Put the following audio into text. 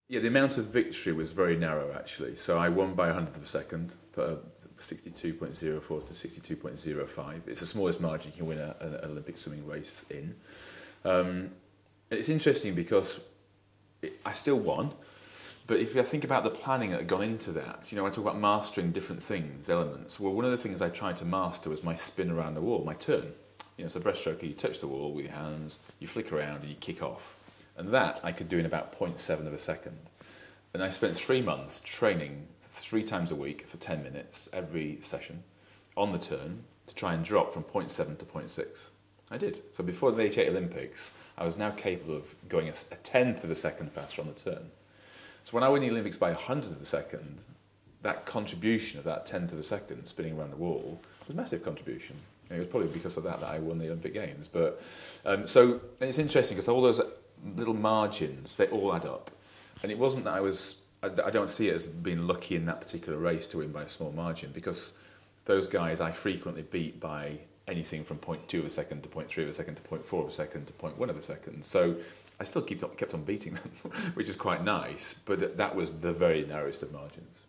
Yeah, the amount of victory was very narrow actually. So I won by a hundredth of a second, put a 62.04 to 62.05. It's the smallest margin you can win an Olympic swimming race in. And it's interesting because I still won, but if I think about the planning that had gone into that, I talk about mastering different things, elements. Well, one of the things I tried to master was my spin around the wall, my turn. So breaststroke, you touch the wall with your hands, you flick around and you kick off. And that I could do in about 0.7 of a second. And I spent 3 months training 3 times a week for 10 minutes every session on the turn to try and drop from 0.7 to 0.6. I did. So before the 88 Olympics, I was now capable of going a tenth of a second faster on the turn. So when I won the Olympics by a hundredth of a second, that contribution of that tenth of a second spinning around the wall was a massive contribution. And it was probably because of that I won the Olympic Games. But so it's interesting because all those little margins, they all add up. And it wasn't that I don't see it as being lucky in that particular race to win by a small margin, because those guys I frequently beat by anything from 0.2 of a second to 0.3 of a second to 0.4 of a second to 0.1 of a second. So I still kept on beating them, which is quite nice, but that was the very narrowest of margins.